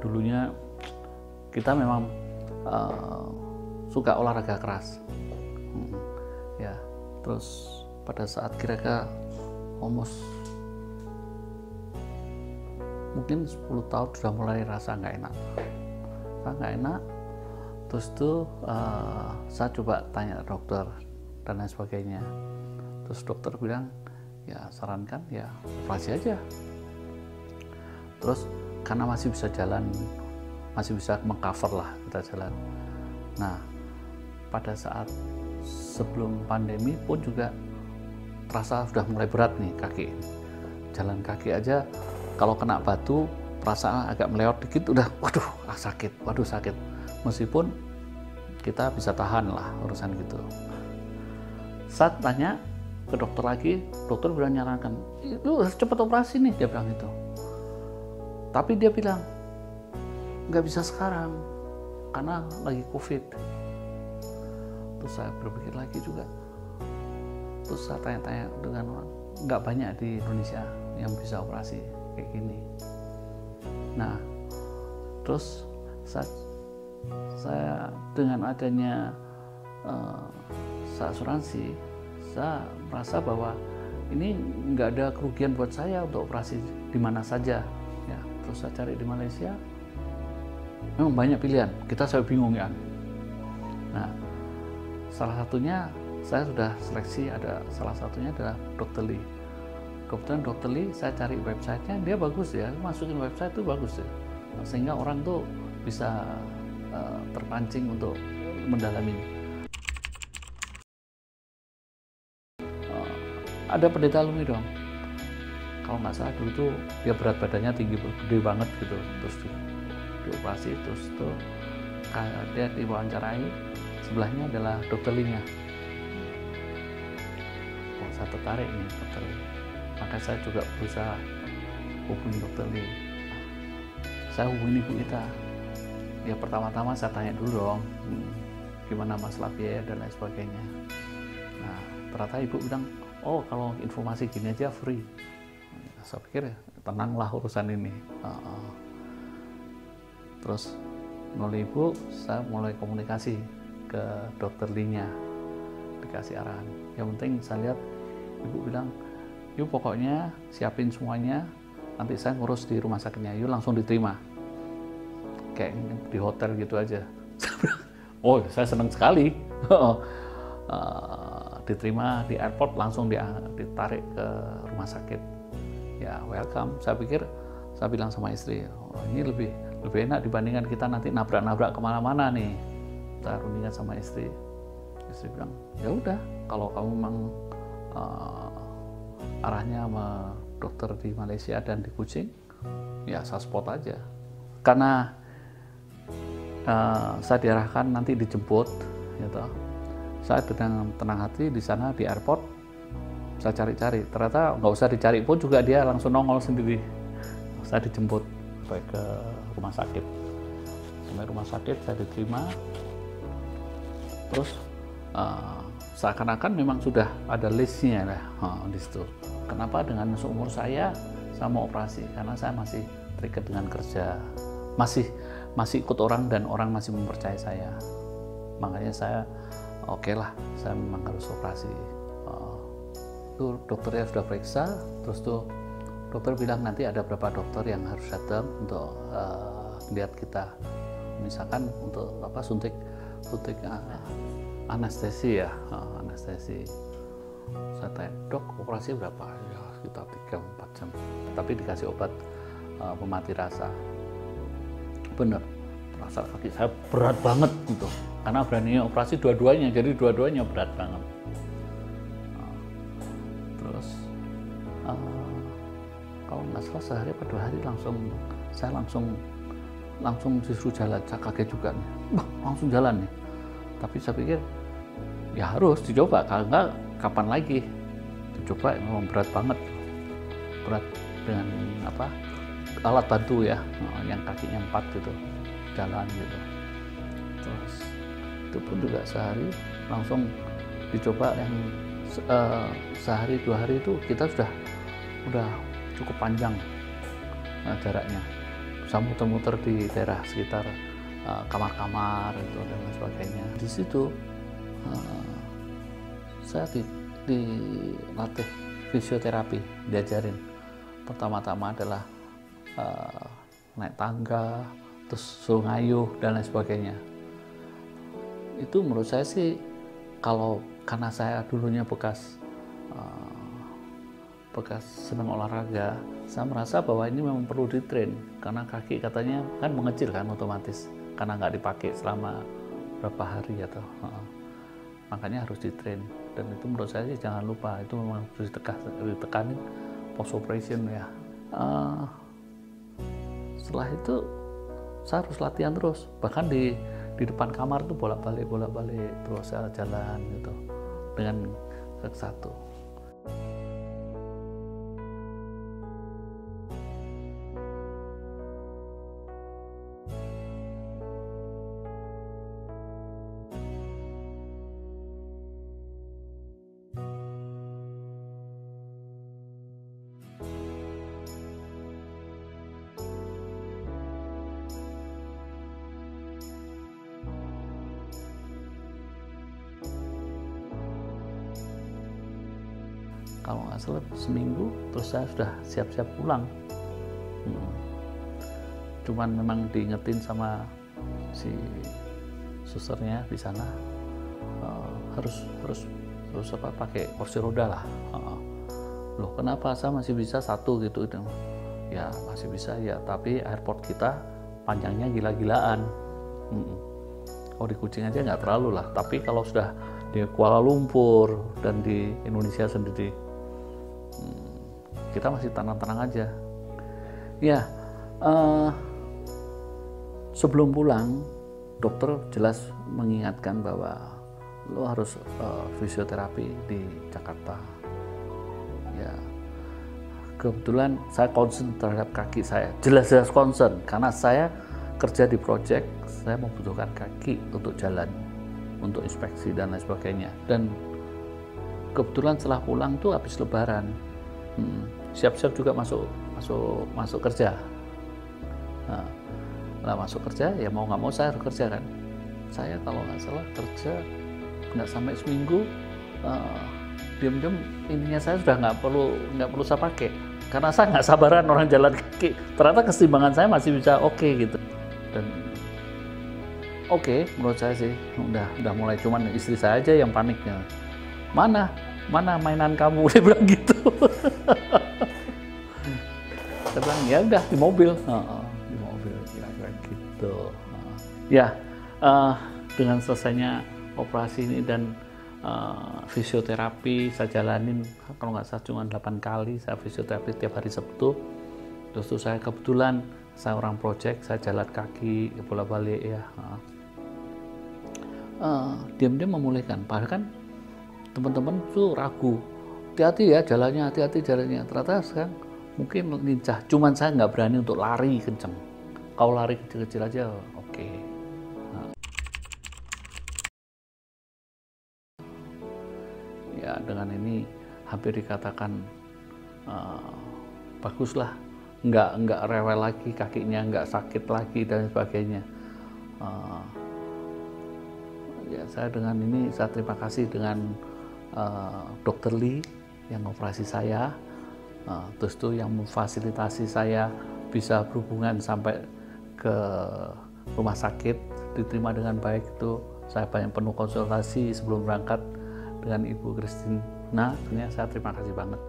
dulunya kita memang suka olahraga keras. Ya, terus pada saat kira-kira almost mungkin 10 tahun sudah mulai rasa nggak enak. Terus tuh saya coba tanya dokter dan lain sebagainya. Terus dokter bilang, ya sarankan ya operasi aja. Terus karena masih bisa jalan, masih bisa mengcover lah kita jalan. Nah, pada saat sebelum pandemi pun juga terasa sudah mulai berat nih kaki. Jalan kaki aja kalau kena batu perasaan agak melewat dikit udah waduh sakit. Meskipun kita bisa tahan lah urusan gitu. Saat tanya ke dokter lagi, dokter bilang nyarankan, lu harus cepat operasi nih, dia bilang itu. Tapi dia bilang, nggak bisa sekarang, karena lagi COVID. Terus saya berpikir lagi juga, terus saya tanya-tanya dengan orang, nggak banyak di Indonesia yang bisa operasi kayak gini. Nah, terus saya dengan adanya asuransi, saya merasa bahwa ini nggak ada kerugian buat saya untuk operasi di mana saja. Ya, terus saya cari di Malaysia, memang banyak pilihan. Saya bingung ya. Nah, salah satunya saya sudah seleksi, salah satunya adalah Dr. Lee. Kebetulan Dr. Lee saya cari websitenya, dia bagus ya, masukin website itu bagus ya, sehingga orang tuh bisa terpancing untuk mendalami. Ada pendeta Lumi dong, kalau nggak salah dulu tuh dia berat badannya tinggi, gede banget gitu, terus dioperasi, terus tuh dia diwawancarai, sebelahnya adalah Dr. Lee-nya. Oh, saya tertarik nih Dr. Lee, maka saya juga berusaha hubungi Dr. Lee. Saya hubungi ibu kita. Ya pertama-tama saya tanya dulu dong, gimana masalah biaya dan lain sebagainya. Nah, ternyata ibu bilang, oh kalau informasi gini aja free. Saya pikir ya, tenanglah urusan ini. Terus melalui ibu, saya mulai komunikasi ke dokter Lee-nya, dikasih arahan. Yang penting saya lihat ibu bilang, yuk pokoknya siapin semuanya, nanti saya ngurus di rumah sakitnya, yuk langsung diterima. Kayak di hotel gitu aja. Oh, saya senang sekali. Diterima di airport, langsung ditarik ke rumah sakit. Ya, welcome. Saya bilang sama istri, oh, ini lebih enak dibandingkan kita nanti nabrak-nabrak kemana-mana nih. Saya rundingkan sama istri. Istri bilang, ya udah, kalau kamu memang arahnya sama dokter di Malaysia dan di Kuching, ya saya spot aja. Karena saya diarahkan nanti dijemput, gitu. Saya dengan tenang hati di sana di airport, saya cari-cari. Ternyata nggak usah dicari pun juga dia langsung nongol sendiri. Saya dijemput sampai ke rumah sakit. Sampai rumah sakit saya diterima. Terus seakan-akan memang sudah ada listnya lah di situ. Kenapa dengan seumur saya mau operasi? Karena saya masih terikat dengan kerja, masih ikut orang dan orang masih mempercayai saya. Makanya saya oke lah, saya memang harus operasi. Tuh dokternya sudah periksa, terus tuh dokter bilang nanti ada berapa dokter yang harus datang untuk lihat kita. Misalkan untuk suntik anestesi ya, anestesi. Saya tanya, dok operasi berapa? Ya sekitar 3-4 jam. Tapi dikasih obat pemati rasa. Bener, rasa kaki saya berat banget gitu. Karena beraninya operasi dua-duanya, jadi dua-duanya berat banget. Terus kalau nggak salah sehari atau 2 hari saya langsung disuruh jalan. Saya kaget juga nih, langsung jalan nih. Tapi saya pikir ya harus dicoba, kalau nggak kapan lagi. Dicoba memang berat banget, berat dengan alat bantu ya, yang kakinya 4 gitu, jalan gitu. Terus itu pun juga sehari langsung dicoba yang sehari 2 hari itu kita udah cukup panjang jaraknya. bisa muter-muter di daerah sekitar kamar-kamar itu dan lain sebagainya. Di situ saya dilatih fisioterapi, diajarin. Pertama-tama adalah naik tangga, terus suruh ngayuh dan lain sebagainya. Itu menurut saya sih, karena saya dulunya bekas senang olahraga, saya merasa bahwa ini memang perlu ditrain, karena kaki katanya kan mengecil kan otomatis, karena nggak dipakai selama berapa hari atau makanya harus ditrain. Dan itu menurut saya sih jangan lupa, itu memang harus ditekanin post operation ya. Setelah itu saya harus latihan terus, bahkan di depan kamar tuh bolak-balik terus saya jalan gitu dengan satu. Kalau nggak salah seminggu, terus saya sudah siap-siap pulang. Cuman memang diingetin sama si susternya di sana, harus pakai kursi roda lah. Loh, kenapa saya masih bisa satu gitu? Ya masih bisa ya, tapi airport kita panjangnya gila-gilaan. Kalau di Kucing aja nggak terlalu lah, tapi kalau sudah di Kuala Lumpur dan di Indonesia sendiri, kita masih tenang-tenang aja. Ya, sebelum pulang, dokter jelas mengingatkan bahwa lo harus fisioterapi di Jakarta. Ya, kebetulan saya concern terhadap kaki saya, jelas-jelas concern, karena saya kerja di project, saya membutuhkan kaki untuk jalan, untuk inspeksi dan lain sebagainya. Dan kebetulan setelah pulang tuh habis Lebaran, siap-siap juga masuk kerja. Nah, masuk kerja ya mau nggak mau saya harus kerja kan. Saya kalau nggak salah kerja nggak sampai seminggu, diam-diam ininya saya sudah nggak perlu saya pakai, karena saya nggak sabaran orang jalan kaki. Ternyata keseimbangan saya masih bisa oke gitu. Dan oke, menurut saya sih udah mulai, cuman istri saya aja yang paniknya. Mana mainan kamu? Dia bilang gitu. Saya bilang ya udah di mobil kira-kira gitu. Ya, dengan selesainya operasi ini dan fisioterapi saya jalanin, kalau nggak salah cuma 8 kali saya fisioterapi tiap hari Sabtu. Terus tuh saya kebetulan saya orang project, saya jalan kaki bolak-balik ya. Diam-diam memulihkan. Padahal kan teman-teman tuh ragu, hati-hati ya jalannya, hati-hati jalannya. Ternyata sekarang mungkin lincah, cuman saya nggak berani untuk lari kenceng. Kalau lari kecil-kecil aja oke. Ya dengan ini hampir dikatakan baguslah, nggak rewel lagi kakinya, nggak sakit lagi dan sebagainya. Ya saya dengan ini saya terima kasih dengan Dr. Lee yang operasi saya, terus itu yang memfasilitasi saya bisa berhubungan sampai ke rumah sakit, diterima dengan baik. Itu saya banyak penuh konsultasi sebelum berangkat dengan Ibu Christina. Nah, saya terima kasih banget.